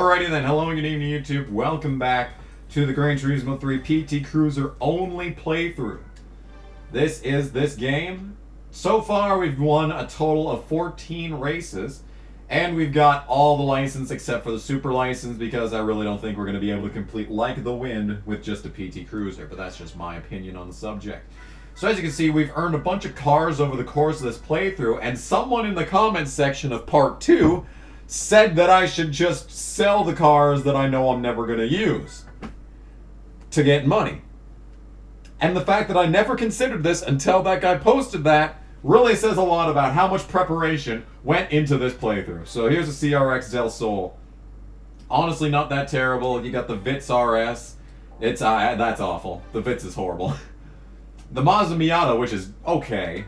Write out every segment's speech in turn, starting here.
Alrighty then, hello and good evening YouTube. Welcome back to the Gran Turismo 3 PT Cruiser only playthrough. This is this game. So far we've won a total of 14 races, and we've got all the license except for the super license because I really don't think we're going to be able to complete Like the Wind with just a PT Cruiser, but that's just my opinion on the subject. So as you can see, we've earned a bunch of cars over the course of this playthrough, and someone in the comments section of part 2 said that I should just sell the cars that I know I'm never going to use to get money. And the fact that I never considered this until that guy posted that really says a lot about how much preparation went into this playthrough. So here's a CRX Del Sol. Honestly, not that terrible. You got the Vitz RS. It's that's awful. The Vitz is horrible. The Mazda Miata, which is okay.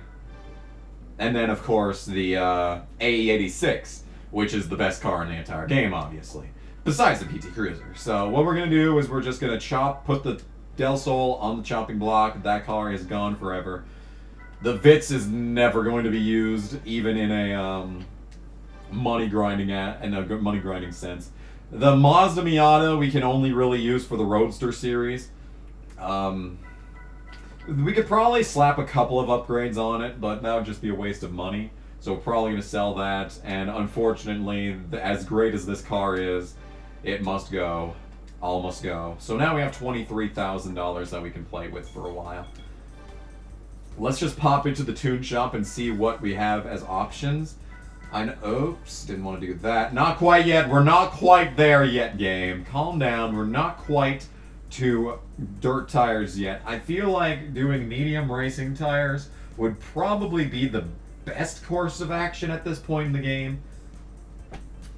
And then, of course, the AE86, which is the best car in the entire game, obviously. Besides the PT Cruiser. So what we're going to do is we're just going to put the Del Sol on the chopping block. That car is gone forever. The Vitz is never going to be used, even in a money grinding sense. The Mazda Miata we can only really use for the Roadster series. We could probably slap a couple of upgrades on it, but that would just be a waste of money. So we're probably going to sell that, and unfortunately, as great as this car is, it must go. All must go. So now we have $23,000 that we can play with for a while. Let's just pop into the tune shop and see what we have as options. Oops, didn't want to do that. Not quite yet. We're not quite there yet, game. Calm down. We're not quite to dirt tires yet. I feel like doing medium racing tires would probably be the best course of action at this point in the game.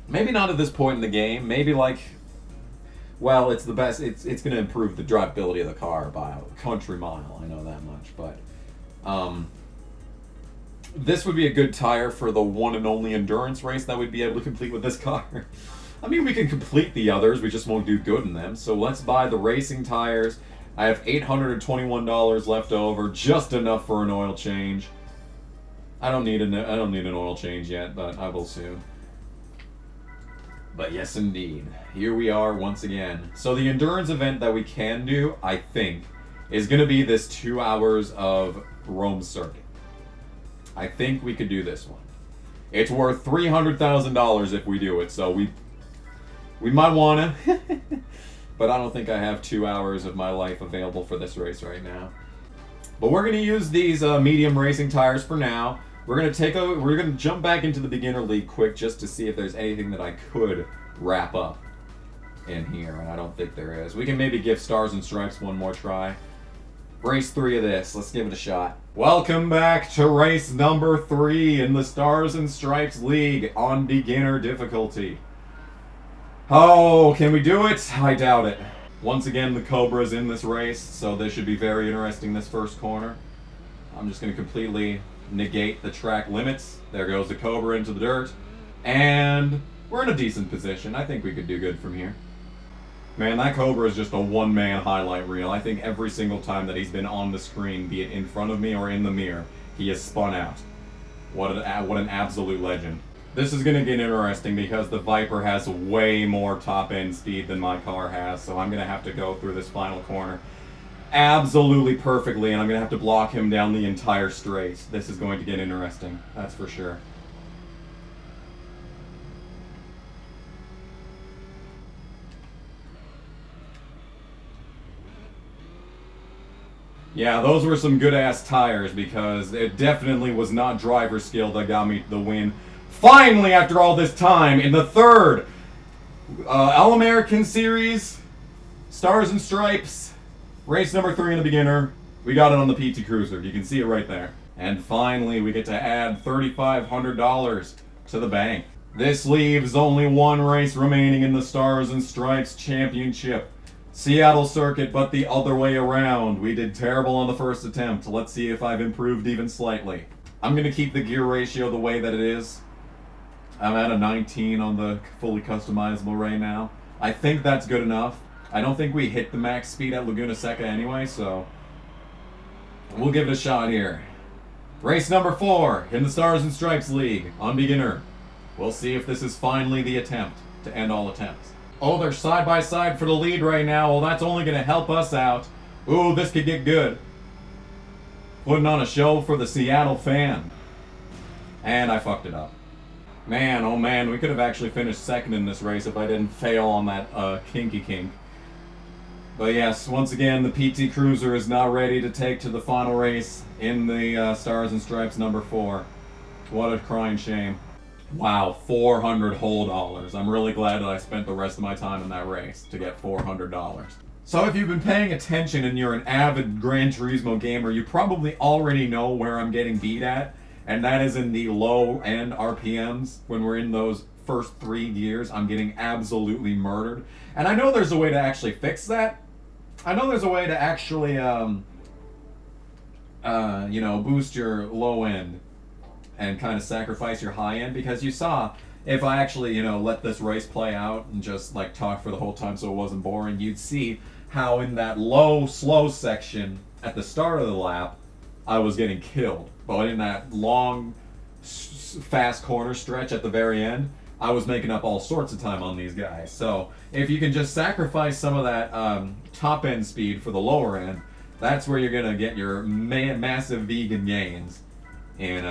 Maybe not at this point in the game. Maybe like, well, it's the best. It's going to improve the drivability of the car by a country mile. I know that much, but this would be a good tire for the one and only endurance race that we'd be able to complete with this car. I mean, we can complete the others, we just won't do good in them. So let's buy the racing tires. I have $821 left over, just enough for an oil change. I don't need an oil change yet, but I will soon. But yes, indeed, here we are once again. So the endurance event that we can do, I think, is going to be this 2 hours of Rome circuit. I think we could do this one. It's worth $300,000 if we do it, so we might want to, but I don't think I have 2 hours of my life available for this race right now. But we're going to use these medium racing tires for now. We're going to jump back into the beginner league quick just to see if there's anything that I could wrap up in here, and I don't think there is. We can maybe give Stars and Stripes one more try. Race 3 of this. Let's give it a shot. Welcome back to race number 3 in the Stars and Stripes League on beginner difficulty. Oh, can we do it? I doubt it. Once again, the Cobra's in this race, so this should be very interesting, this first corner. I'm just going to completely negate the track limits. There goes the Cobra into the dirt. And we're in a decent position. I think we could do good from here. Man, that Cobra is just a one-man highlight reel. I think every single time that he's been on the screen, be it in front of me or in the mirror, he has spun out. What an absolute legend. This is going to get interesting because the Viper has way more top-end speed than my car has, so I'm going to have to go through this final corner absolutely perfectly, and I'm going to have to block him down the entire straight. This is going to get interesting, that's for sure. Yeah, those were some good-ass tires because it definitely was not driver skill that got me the win. Finally, after all this time, in the third All-American Series, Stars and Stripes, race number 3 in the beginner, we got it on the PT Cruiser. You can see it right there. And finally, we get to add $3,500 to the bank. This leaves only one race remaining in the Stars and Stripes Championship. Seattle circuit, but the other way around. We did terrible on the first attempt. Let's see if I've improved even slightly. I'm going to keep the gear ratio the way that it is. I'm at a 19 on the fully customizable right now. I think that's good enough. I don't think we hit the max speed at Laguna Seca anyway, so we'll give it a shot here. Race number 4 in the Stars and Stripes League on beginner. We'll see if this is finally the attempt to end all attempts. Oh, they're side by side for the lead right now. Well, that's only going to help us out. Ooh, this could get good. Putting on a show for the Seattle fan. And I fucked it up. Man, oh man, we could have actually finished second in this race if I didn't fail on that kinky kink. But yes, once again, the PT Cruiser is now ready to take to the final race in the Stars and Stripes number 4. What a crying shame. Wow, 400 whole dollars. I'm really glad that I spent the rest of my time in that race to get $400. So if you've been paying attention and you're an avid Gran Turismo gamer, you probably already know where I'm getting beat at. And that is in the low end RPMs. When we're in those first 3 gears, I'm getting absolutely murdered. And I know there's a way to actually fix that. I know there's a way to actually, boost your low end and kind of sacrifice your high end, because you saw, if I actually, let this race play out and just like talk for the whole time so it wasn't boring, you'd see how in that low, slow section at the start of the lap, I was getting killed. But in that long, fast corner stretch at the very end, I was making up all sorts of time on these guys. So if you can just sacrifice some of that top end speed for the lower end, that's where you're gonna get your massive vegan gains in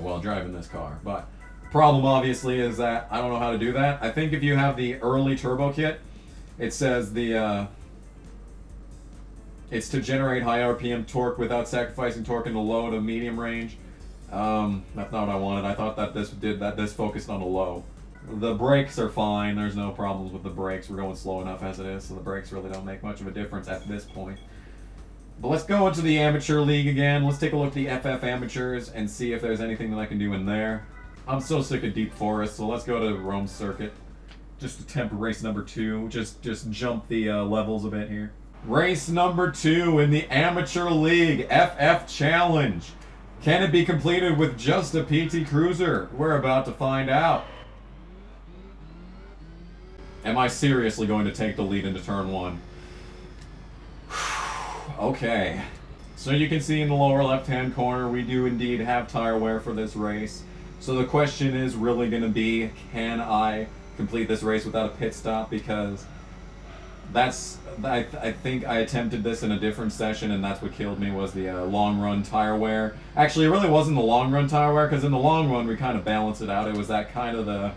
while driving this car. But the problem obviously is that I don't know how to do that. I think if you have the early turbo kit, it says it's to generate high RPM torque without sacrificing torque in the low to medium range. That's not what I wanted. I thought that this focused on the low. The brakes are fine. There's no problems with the brakes. We're going slow enough as it is, so the brakes really don't make much of a difference at this point. But let's go into the amateur league again. Let's take a look at the FF amateurs and see if there's anything that I can do in there. I'm so sick of Deep Forest, so let's go to Rome Circuit. Just attempt race number 2. Just jump the levels a bit here. Race number 2 in the Amateur League FF Challenge. Can it be completed with just a PT Cruiser? We're about to find out. Am I seriously going to take the lead into turn 1? Okay. So you can see in the lower left-hand corner, we do indeed have tire wear for this race. So the question is really going to be, can I complete this race without a pit stop? Because I think I attempted this in a different session, and that's what killed me, was the long run tire wear. Actually, it really wasn't the long run tire wear, because in the long run we kind of balanced it out. It was that kind of the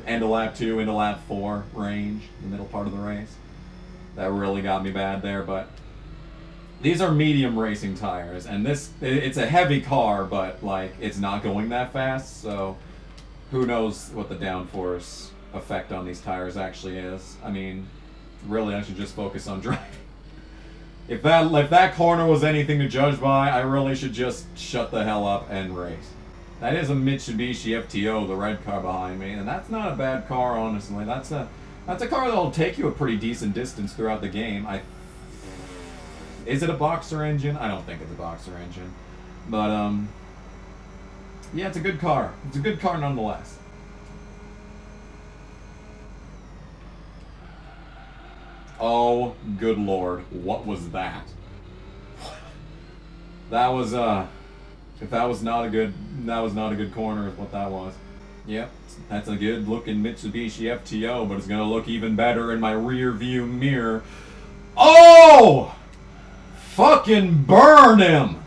end of lap 2 into lap 4 range, the middle part of the race. That really got me bad there. But these are medium racing tires, and it's a heavy car, but like it's not going that fast, so who knows what the downforce effect on these tires actually is. I mean, really, I should just focus on driving. If that corner was anything to judge by, I really should just shut the hell up and race. That is a Mitsubishi FTO, the red car behind me, and that's not a bad car, honestly. That's a car that'll take you a pretty decent distance throughout the game. Is it a boxer engine? I don't think it's a boxer engine, but yeah, it's a good car. It's a good car nonetheless. Oh, good lord. What was that? That was, if that was not a good corner is what that was. Yep, that's a good looking Mitsubishi FTO, but it's gonna look even better in my rear view mirror. Oh! Fucking burn him!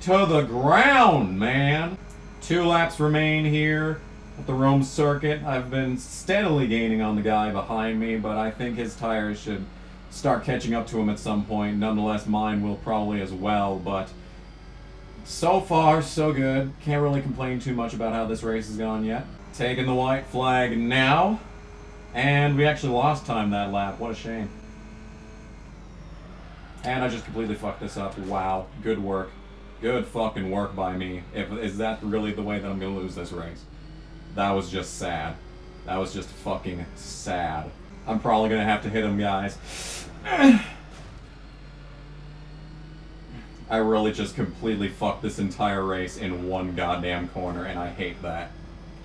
To the ground, man! 2 laps remain here at the Rome Circuit. I've been steadily gaining on the guy behind me, but I think his tires should start catching up to him at some point. Nonetheless, mine will probably as well, but so far, so good. Can't really complain too much about how this race has gone yet. Taking the white flag now, and we actually lost time that lap. What a shame. And I just completely fucked this up. Wow, good work. Good fucking work by me. Is that really the way that I'm gonna lose this race? That was just sad. That was just fucking sad. I'm probably gonna have to hit him, guys. I really just completely fucked this entire race in one goddamn corner, and I hate that.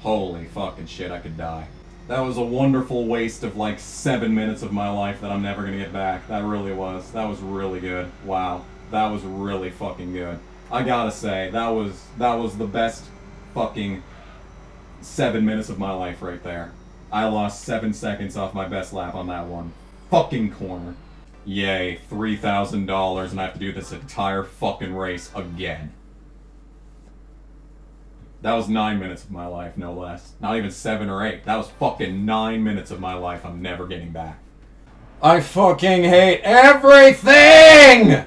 Holy fucking shit, I could die. That was a wonderful waste of like 7 minutes of my life that I'm never gonna get back. That really was. That was really good. Wow. That was really fucking good. I gotta say, that was the best fucking 7 minutes of my life right there. I lost 7 seconds off my best lap on that one. Fucking corner. Yay, $3,000 and I have to do this entire fucking race again. That was 9 minutes of my life, no less. Not even 7 or 8. That was fucking 9 minutes of my life I'm never getting back. I fucking hate everything!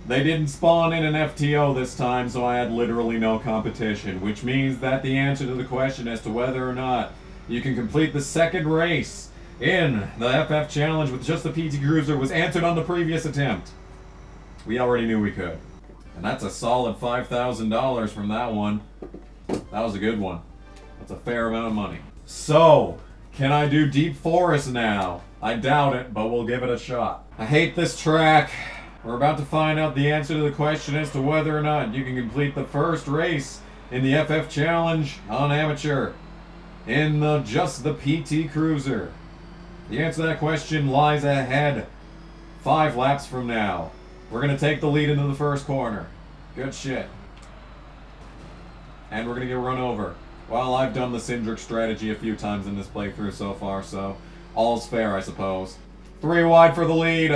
They didn't spawn in an FTO this time, so I had literally no competition, which means that the answer to the question as to whether or not you can complete the second race in the FF Challenge with just the PT Cruiser was answered on the previous attempt. We already knew we could. And that's a solid $5,000 from that one. That was a good one. That's a fair amount of money. So, can I do Deep Forest now? I doubt it, but we'll give it a shot. I hate this track. We're about to find out the answer to the question as to whether or not you can complete the first race in the FF Challenge on Amateur in just the PT Cruiser. The answer to that question lies ahead 5 laps from now. We're going to take the lead into the first corner. Good shit. And we're going to get run over. Well, I've done the Syndric strategy a few times in this playthrough so far, so all's fair, I suppose. 3 wide for the lead.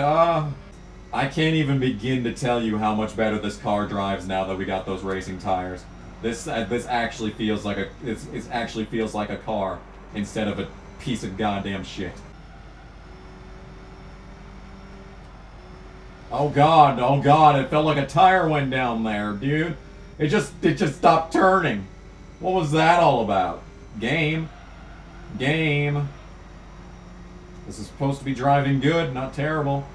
I can't even begin to tell you how much better this car drives now that we got those racing tires. This actually feels like it actually feels like a car instead of a piece of goddamn shit. Oh god, it felt like a tire went down there, dude. It just stopped turning. What was that all about? Game. This is supposed to be driving good, not terrible.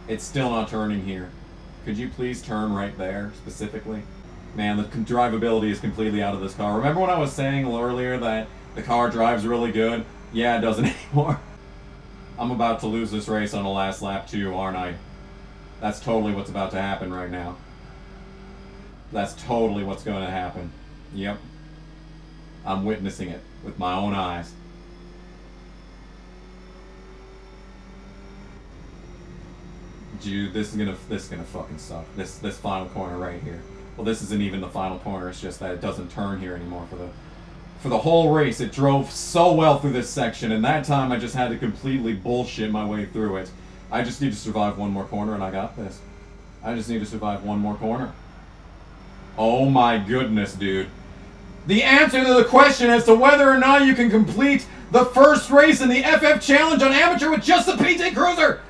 It's still not turning here. Could you please turn right there, specifically? Man, the drivability is completely out of this car. Remember when I was saying earlier that the car drives really good? Yeah, it doesn't anymore. I'm about to lose this race on the last lap too, aren't I? That's totally what's about to happen right now. That's totally what's going to happen. Yep. I'm witnessing it with my own eyes. Dude, this is gonna fucking suck. This final corner right here. Well, this isn't even the final corner. It's just that it doesn't turn here anymore for the whole race. It drove so well through this section, and that time I just had to completely bullshit my way through it. I just need to survive one more corner, and I got this. I just need to survive one more corner. Oh my goodness, dude. The answer to the question as to whether or not you can complete the first race in the FF Challenge on Amateur with just the PT Cruiser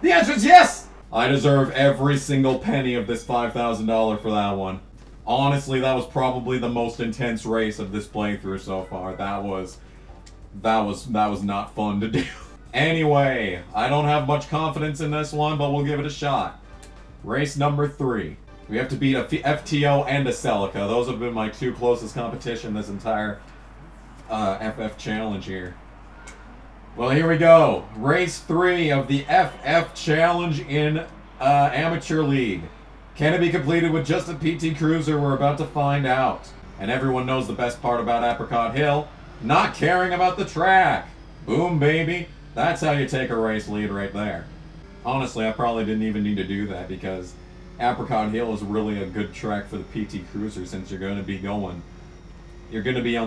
The answer is yes! I deserve every single penny of this $5,000 for that one. Honestly, that was probably the most intense race of this playthrough so far. That was not fun to do. Anyway, I don't have much confidence in this one, but we'll give it a shot. Race number 3. We have to beat a FTO and a Celica. Those have been my two closest competition this entire FF challenge here. Well, here we go. Race 3 of the FF challenge in Amateur League. Can it be completed with just a PT Cruiser? We're about to find out. And everyone knows the best part about Apricot Hill. Not caring about the track. Boom, baby. That's how you take a race lead right there. Honestly, I probably didn't even need to do that because Apricot Hill is really a good track for the PT Cruiser since you're going to be on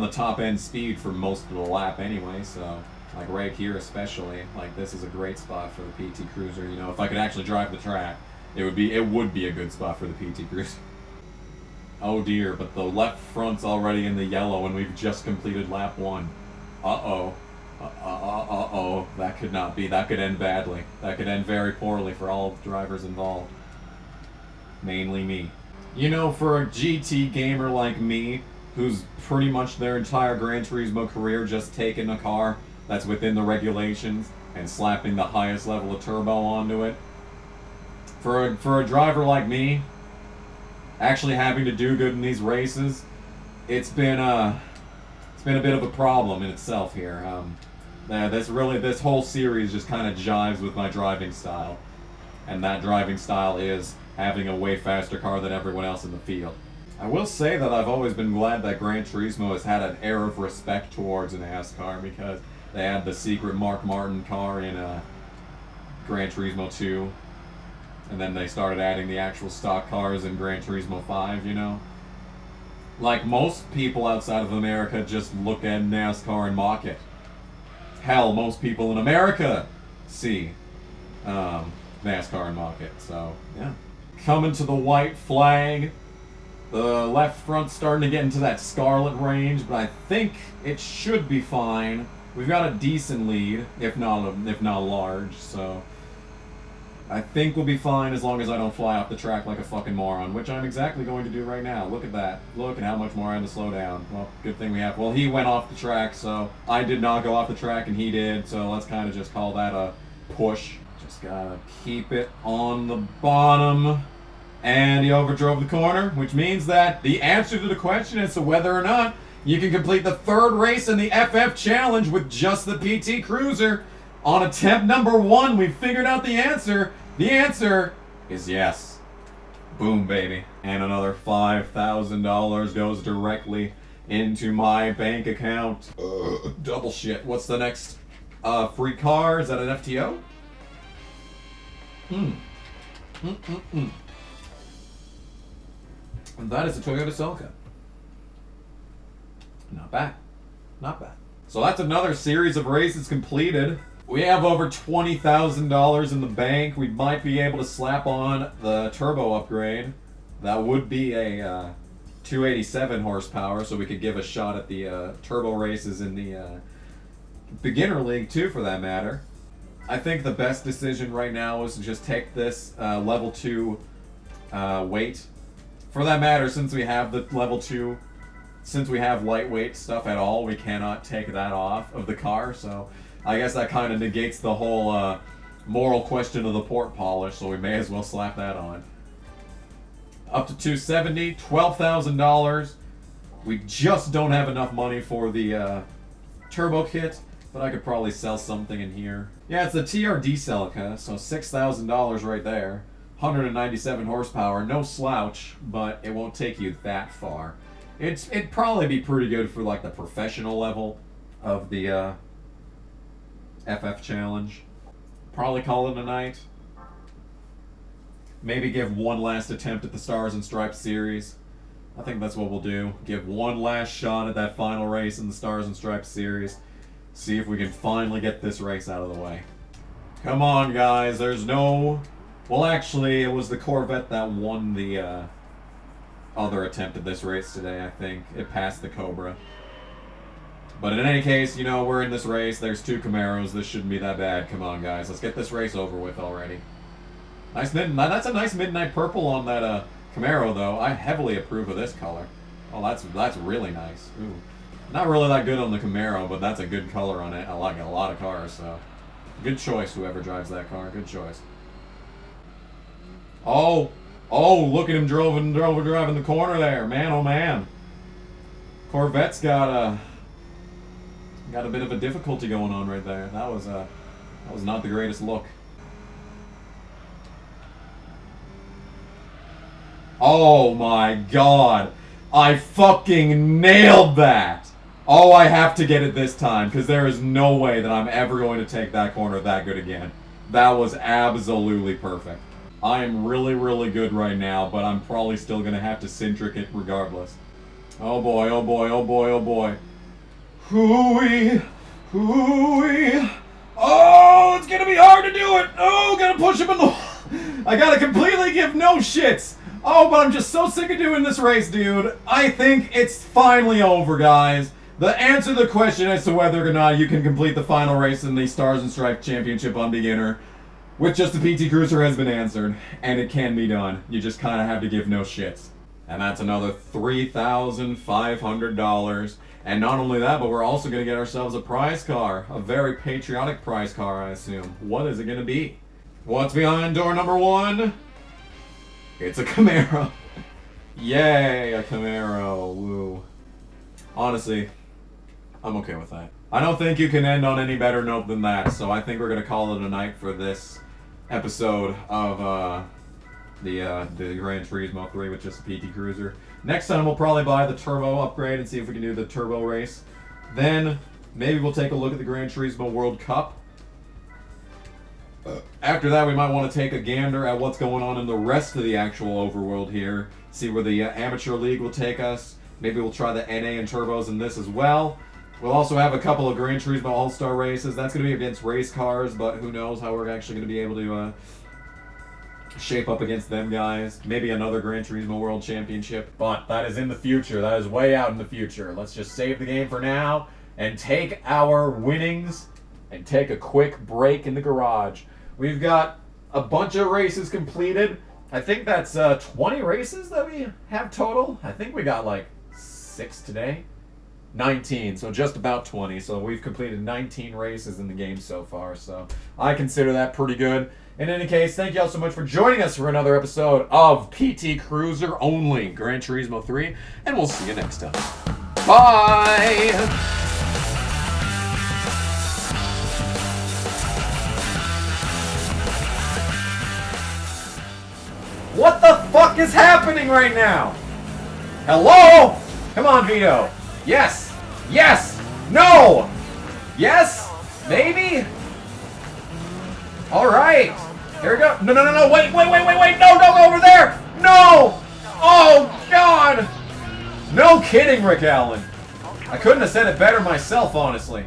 the top end speed for most of the lap anyway, so like right here especially, like this is a great spot for the PT Cruiser. You know, if I could actually drive the track, it would be a good spot for the PT Cruiser. Oh dear, but the left front's already in the yellow and we've just completed lap 1. Uh-oh. Uh-oh. That could not be. That could end badly. That could end very poorly for all drivers involved. Mainly me. You know, for a GT gamer like me, who's pretty much their entire Gran Turismo career just taking a car that's within the regulations and slapping the highest level of turbo onto it. For a driver like me, actually having to do good in these races, it's been a bit of a problem in itself here. This whole series just kind of jives with my driving style, and that driving style is having a way faster car than everyone else in the field. I will say that I've always been glad that Gran Turismo has had an air of respect towards NASCAR because they had the secret Mark Martin car in Gran Turismo 2, and then they started adding the actual stock cars in Gran Turismo 5, you know? Like most people outside of America just look at NASCAR and mock it. Hell, most people in America see NASCAR and mock it, so yeah. Coming to the white flag. The left front's starting to get into that scarlet range, but I think it should be fine. We've got a decent lead, if not large, so I think we'll be fine as long as I don't fly off the track like a fucking moron, which I'm exactly going to do right now. Look at that. Look at how much more I had to slow down. Well, good thing we have. Well, he went off the track, so I did not go off the track and he did, so let's kind of just call that a push. Just gotta keep it on the bottom. And he overdrove the corner, which means that the answer to the question as to whether or not you can complete the 3rd race in the FF Challenge with just the PT Cruiser. On attempt number 1, we figured out the answer. The answer is yes. Boom, baby. And another $5,000 goes directly into my bank account. Double shit. What's the next free car? Is that an FTO? And that is a Toyota Celica. Not bad. Not bad. So that's another series of races completed. We have over $20,000 in the bank. We might be able to slap on the turbo upgrade. That would be a 287 horsepower, so we could give a shot at the turbo races in the beginner league too, for that matter. I think the best decision right now is to just take this level 2 weight. For that matter, since we have the level 2, since we have lightweight stuff at all, we cannot take that off of the car, so I guess that kind of negates the whole moral question of the port polish, so we may as well slap that on. Up to 270, $12,000. We just don't have enough money for the turbo kit, but I could probably sell something in here. Yeah, it's the TRD Celica, so $6,000 right there. 197 horsepower, no slouch, but it won't take you that far. It'd probably be pretty good for like the professional level of the FF Challenge. Probably call it a night. Maybe give one last attempt at the Stars and Stripes series. I think that's what we'll do. Give one last shot at that final race in the Stars and Stripes series. See if we can finally get this race out of the way. Come on, guys. There's no... Well, actually, it was the Corvette that won the other attempt at this race today, I think. It passed the Cobra. But in any case, you know, we're in this race. There's 2 Camaros. This shouldn't be that bad. Come on, guys. Let's get this race over with already. Nice that's a nice midnight purple on that Camaro, though. I heavily approve of this color. Oh, that's really nice. Ooh. Not really that good on the Camaro, but that's a good color on it. I like a lot of cars, so... Good choice, whoever drives that car. Good choice. Oh! Oh, look at him driving the corner there. Man, oh man. Corvette's got a bit of a difficulty going on right there. That was not the greatest look. Oh my god. I fucking nailed that. Oh, I have to get it this time, because there is no way that I'm ever going to take that corner that good again. That was absolutely perfect. I am really, really good right now, but I'm probably still going to have to Centric it regardless. Oh boy, oh boy, oh boy, oh boy. Hooey, hooey. Oh, it's going to be hard to do it. Oh, gotta push him in the... I gotta completely give no shits. Oh, but I'm just so sick of doing this race, dude. I think it's finally over, guys. The answer to the question as to whether or not you can complete the final race in the Stars and Stripes Championship on beginner with just a PT Cruiser has been answered, and it can be done. You just kind of have to give no shits. And that's another $3,500. And not only that, but we're also going to get ourselves a prize car. A very patriotic prize car, I assume. What is it going to be? What's behind door number 1? It's a Camaro. Yay, a Camaro. Woo. Honestly, I'm okay with that. I don't think you can end on any better note than that, so I think we're going to call it a night for this episode of the Gran Turismo 3 with just a PT Cruiser. Next time we'll probably buy the turbo upgrade and see if we can do the turbo race. Then maybe we'll take a look at the Gran Turismo World Cup. After that, we might want to take a gander at what's going on in the rest of the actual overworld here. See where the Amateur League will take us. Maybe we'll try the NA and turbos in this as well. We'll also have a couple of Gran Turismo All-Star races. That's going to be against race cars, but who knows how we're actually going to be able to shape up against them guys. Maybe another Gran Turismo World Championship. But that is in the future. That is way out in the future. Let's just save the game for now and take our winnings and take a quick break in the garage. We've got a bunch of races completed. I think that's 20 races that we have total. I think we got like 6 today. 19, so just about 20. So we've completed 19 races in the game so far, so I consider that pretty good. In any case, thank you all so much for joining us for another episode of PT Cruiser Only Gran Turismo 3, and we'll see you next time. Bye! What the fuck is happening right now? Hello? Come on, Vito. Yes! Yes! No! Yes! Maybe? Alright. Here we go. No, no, no, no. Wait, wait, wait, wait, wait. No, don't go over there. No! Oh, God! No kidding, Rick Allen. I couldn't have said it better myself, honestly.